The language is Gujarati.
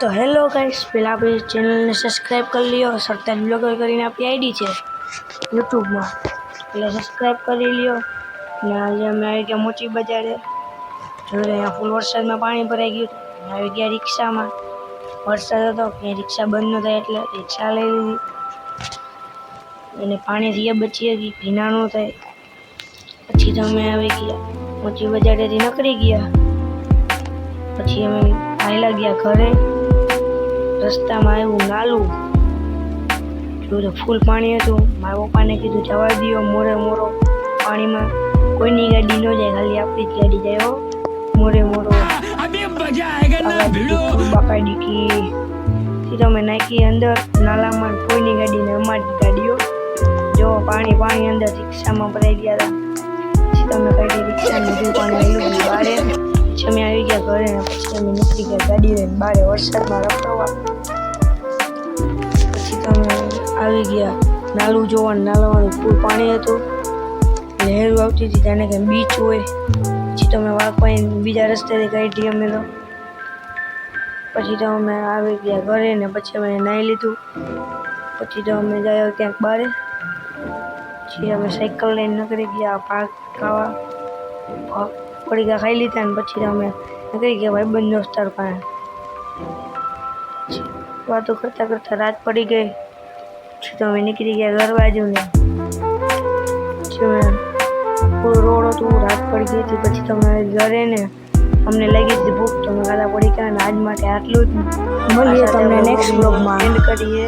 तो हेलो गाइस, पहले आप इस चैनल ने सब्सक्राइब कर लियो। सरताज ब्लॉगर કરીને आपकी आईडी है यूट्यूब में, पहले सब्सक्राइब कर लियो ने आज અમે આવી ગયા મોચી બજારે। જોઈ રહ્યા ફૂલ વરસાદમાં પાણી ભરાઈ ગયું। આવી ગયા રિક્ષામાં, વરસાદ હતો કે રિક્ષા બંધ ન થાય એટલે રિક્ષા લઈ લીધી અને પાણીથી બચી ગઈ, ભીના ન થાય। પછી તો અમે આવી ગયા મોચી બજારેથી નીકળી ગયા। પછી અમે આયલા ગયા ઘરે। રસ્તામાં આવ્યું નાલું, જોયું ફૂલ પાણી હતું। મારા પપ્પાને કીધું જવા દો, મોરે મોરો પાણીમાં કોઈની ગાડી ન જાય, ખાલી આપણી જ ગાડી જાય। મોરે મોરો બાકાડી કી તમે નાખી અંદર નાલામાં, કોઈની ગાડી ને અમારી ગાડીઓ। જો પાણી પાણી અંદર રિક્ષામાં ભરાઈ ગયા હતા। પછી તમે કાઢી રિક્ષાને બધું પાણી આવ્યું બારે। પછી અમે આવી ગયા ઘરે ને પછી અમે નીકળી ગયા ગાડી લઈને બારે વરસાદમાં રખડવા। પછી તમે આવી ગયા નાલું જોવાનું, નાલામાં ફૂલ પાણી હતું, લહેરું આવતી હતી, જાણે કે બીચ હોય। પછી તમે વાંકવાઈ બીજા રસ્તેથી કાઢી અમે તો। પછી તો અમે આવી ગયા ઘરે ને પછી અમે નાહી લીધું। પછી તો અમે ગયા ક્યાંક બારે। પછી અમે સાયકલ લઈને નીકળી ગયા પાર્ક ખાવા, પડીકા ખાઈ લીધા ને પછી તો અમે નીકળી ગયા ભાઈબંધ દોસ્તાર પાસે। વાતો કરતા કરતા રાત પડી ગઈ। પછી તો અમે નીકળી ગયા ઘર બાજુ ને પછી પૂરો રોડ હતો, રાત પડી ગઈ હતી। પછી તમે ઘરે ને અમને લાગી હતી ભૂખ, તો અમે ખાધા પડીકા। અને આજ માટે આટલું જ, મળીએ તમને નેક્સ્ટ બ્લોગમાં, એન્ડ કરીએ।